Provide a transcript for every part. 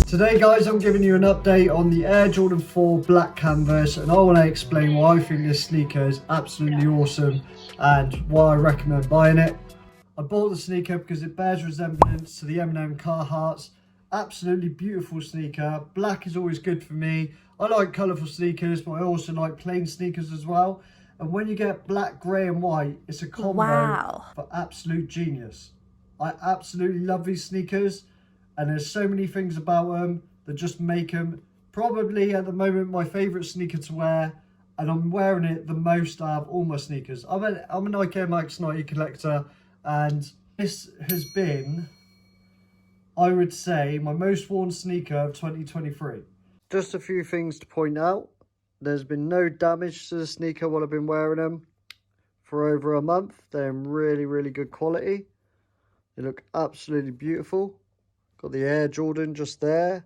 Today guys, I'm giving you an update on the Air Jordan 4 black canvas, and I want to explain why I think this sneaker is absolutely awesome and why I recommend buying it. I bought the sneaker because it bears resemblance to the M&M Carhartts. Absolutely beautiful sneaker. Black is always good for me. I like colourful sneakers, but I also like plain sneakers as well. And when you get black, grey and white, it's a combo for absolute genius. I absolutely love these sneakers. And there's so many things about them that just make them probably at the moment my favourite sneaker to wear. And I'm wearing it the most out of all my sneakers. I'm a Nike Air Max 90 collector, and this has been, I would say, my most worn sneaker of 2023. Just a few things to point out. There's been no damage to the sneaker while I've been wearing them for over a month. They're in really, really good quality. They look absolutely beautiful. Got the Air Jordan just there.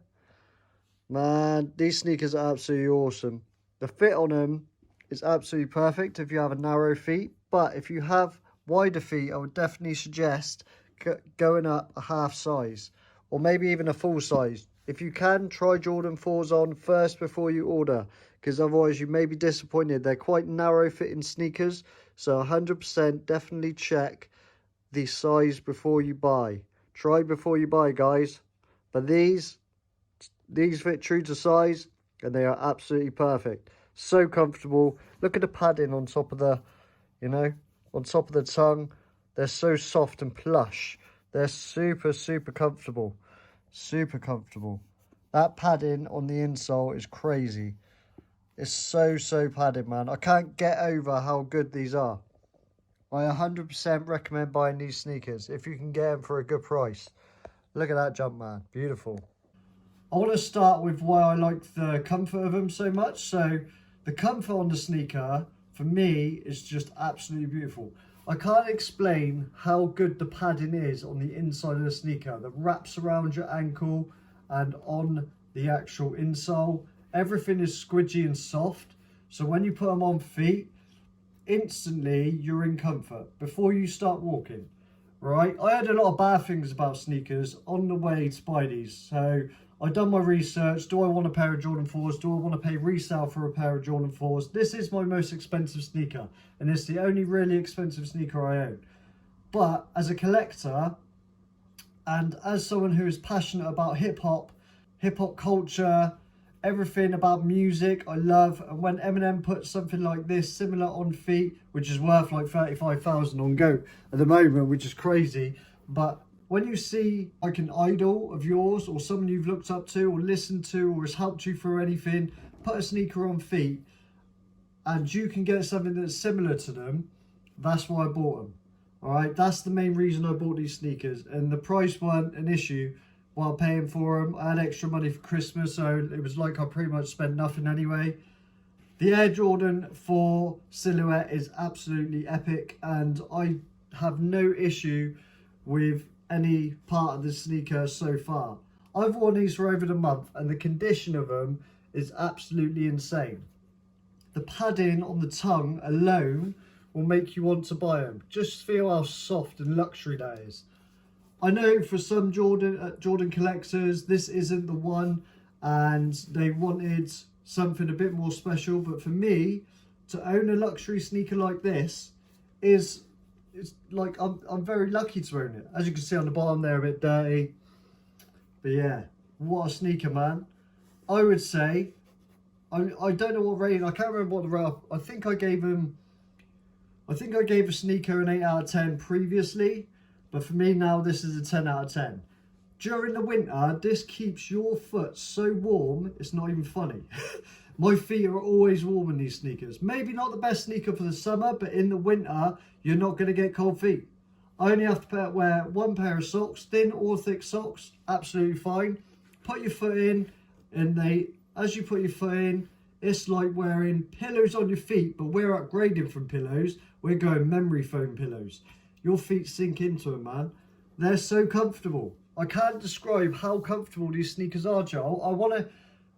Man, these sneakers are absolutely awesome. The fit on them is absolutely perfect if you have a narrow feet. But if you have wider feet, I would definitely suggest going up a half size. Or maybe even a full size. If you can, try Jordan 4s on first before you order. Because otherwise you may be disappointed. They're quite narrow fitting sneakers. So 100% definitely check the size before you buy. Try before you buy, guys. But these fit true to size, and they are absolutely perfect. So comfortable. Look at the padding on top of the, on top of the tongue. They're so soft and plush. They're super, super comfortable. Super comfortable. That padding on the insole is crazy. It's so, so padded, man. I can't get over how good these are. I 100% recommend buying these sneakers if you can get them for a good price. Look at that Jumpman. Beautiful. I want to start with why I like the comfort of them so much. So the comfort on the sneaker, for me, is just absolutely beautiful. I can't explain how good the padding is on the inside of the sneaker that wraps around your ankle and on the actual insole. Everything is squidgy and soft. So when you put them on feet, instantly you're in comfort before you start walking, right? I heard a lot of bad things about sneakers on the way to buy these, so I done my research. Do I want a pair of Jordan 4s? Do I want to pay resale for a pair of Jordan 4s? This is my most expensive sneaker, and it's the only really expensive sneaker I own. But as a collector and as someone who is passionate about hip-hop culture, everything about music I love, and when Eminem puts something like this similar on feet, which is worth like 35,000 on GOAT at the moment, which is crazy, but when you see like an idol of yours or someone you've looked up to or listened to or has helped you through anything, put a sneaker on feet and you can get something that's similar to them, that's why I bought them. All right, that's the main reason I bought these sneakers, and the price weren't an issue. While paying for them, I had extra money for Christmas, so it was like I pretty much spent nothing anyway. The Air Jordan 4 silhouette is absolutely epic, and I have no issue with any part of the sneaker so far. I've worn these for over a month, and the condition of them is absolutely insane. The padding on the tongue alone will make you want to buy them. Just feel how soft and luxury that is. I know for some Jordan collectors, this isn't the one and they wanted something a bit more special. But for me, to own a luxury sneaker like this it's like I'm very lucky to own it. As you can see on the bottom, they're a bit dirty. But yeah, what a sneaker, man. I would say, I don't know what rating, I can't remember what the rating, I think I gave a sneaker an 8 out of 10 previously. But for me now, this is a 10 out of 10. During the winter, this keeps your foot so warm, it's not even funny. My feet are always warm in these sneakers. Maybe not the best sneaker for the summer, but in the winter, you're not going to get cold feet. I only have to wear one pair of socks, thin or thick socks, absolutely fine. Put your foot in, and as you put your foot in, it's like wearing pillows on your feet, but we're upgrading from pillows. We're going memory foam pillows. Your feet sink into them, man. They're so comfortable. I can't describe how comfortable these sneakers are, Joel.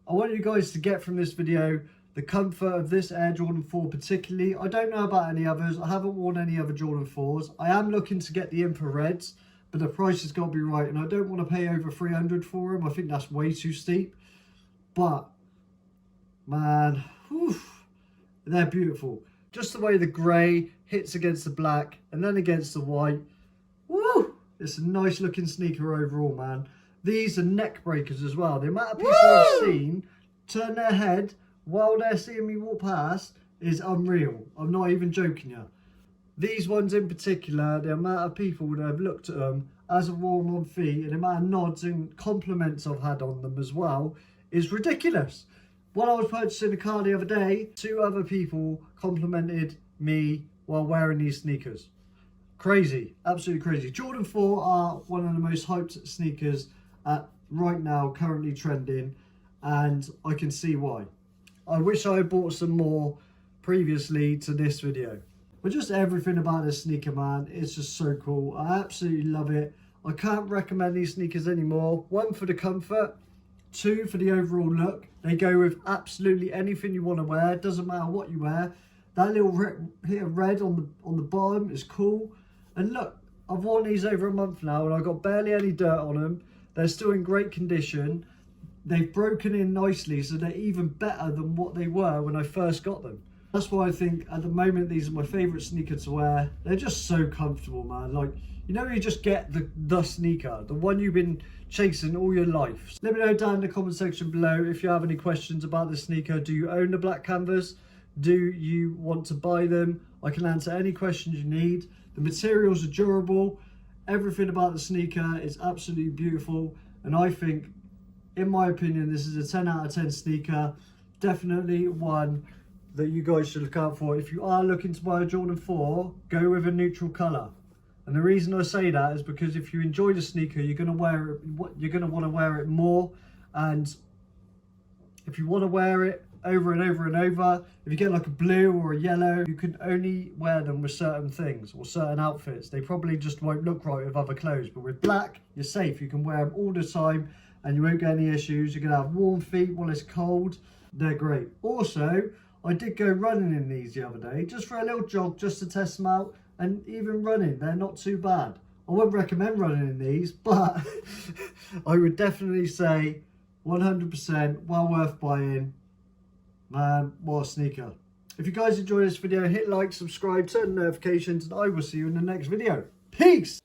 I want you guys to get from this video the comfort of this Air Jordan 4 particularly. I don't know about any others. I haven't worn any other Jordan 4s. I am looking to get the infrareds, but the price has got to be right, and I don't want to pay over 300 for them. I think that's way too steep, but man, whew, they're beautiful. Just the way the grey hits against the black and then against the white. Woo! It's a nice looking sneaker overall, man. These are neck breakers as well. The amount of people I've seen turn their head while they're seeing me walk past is unreal. I'm not even joking you. These ones in particular, the amount of people that have looked at them as I've worn them on feet and the amount of nods and compliments I've had on them as well is ridiculous. When I was purchasing a car the other day, 2 other people complimented me while wearing these sneakers. Crazy, absolutely crazy. Jordan 4 are one of the most hyped sneakers right now, currently trending, and I can see why. I wish I had bought some more previously to this video. But just everything about this sneaker, man, it's just so cool. I absolutely love it. I can't recommend these sneakers anymore. 1, for the comfort. 2, for the overall look. They go with absolutely anything you want to wear. It doesn't matter what you wear. That little hit of red on the bottom is cool. And look, I've worn these over a month now and I've got barely any dirt on them. They're still in great condition. They've broken in nicely, so they're even better than what they were when I first got them. That's why I think at the moment these are my favourite sneakers to wear. They're just so comfortable, man. Like, you know, you just get the sneaker, the one you've been chasing all your life. Let me know down in the comment section below if you have any questions about the sneaker. Do you own the black canvas? Do you want to buy them? I can answer any questions you need. The materials are durable. Everything about the sneaker is absolutely beautiful. And I think, in my opinion, this is a 10 out of 10 sneaker. Definitely one that you guys should look out for. If you are looking to buy a Jordan 4, go with a neutral colour. And the reason I say that is because if you enjoy the sneaker, you're going to wear it. You're going to want to wear it more. And if you want to wear it over and over and over, if you get like a blue or a yellow, you can only wear them with certain things or certain outfits. They probably just won't look right with other clothes. But with black, you're safe. You can wear them all the time and you won't get any issues. You're going to have warm feet while it's cold. They're great. Also, I did go running in these the other day, just for a little jog, just to test them out. And even running, they're not too bad. I wouldn't recommend running in these, but I would definitely say 100% well worth buying. Man, what a sneaker. If you guys enjoyed this video, hit like, subscribe, turn notifications, and I will see you in the next video. Peace!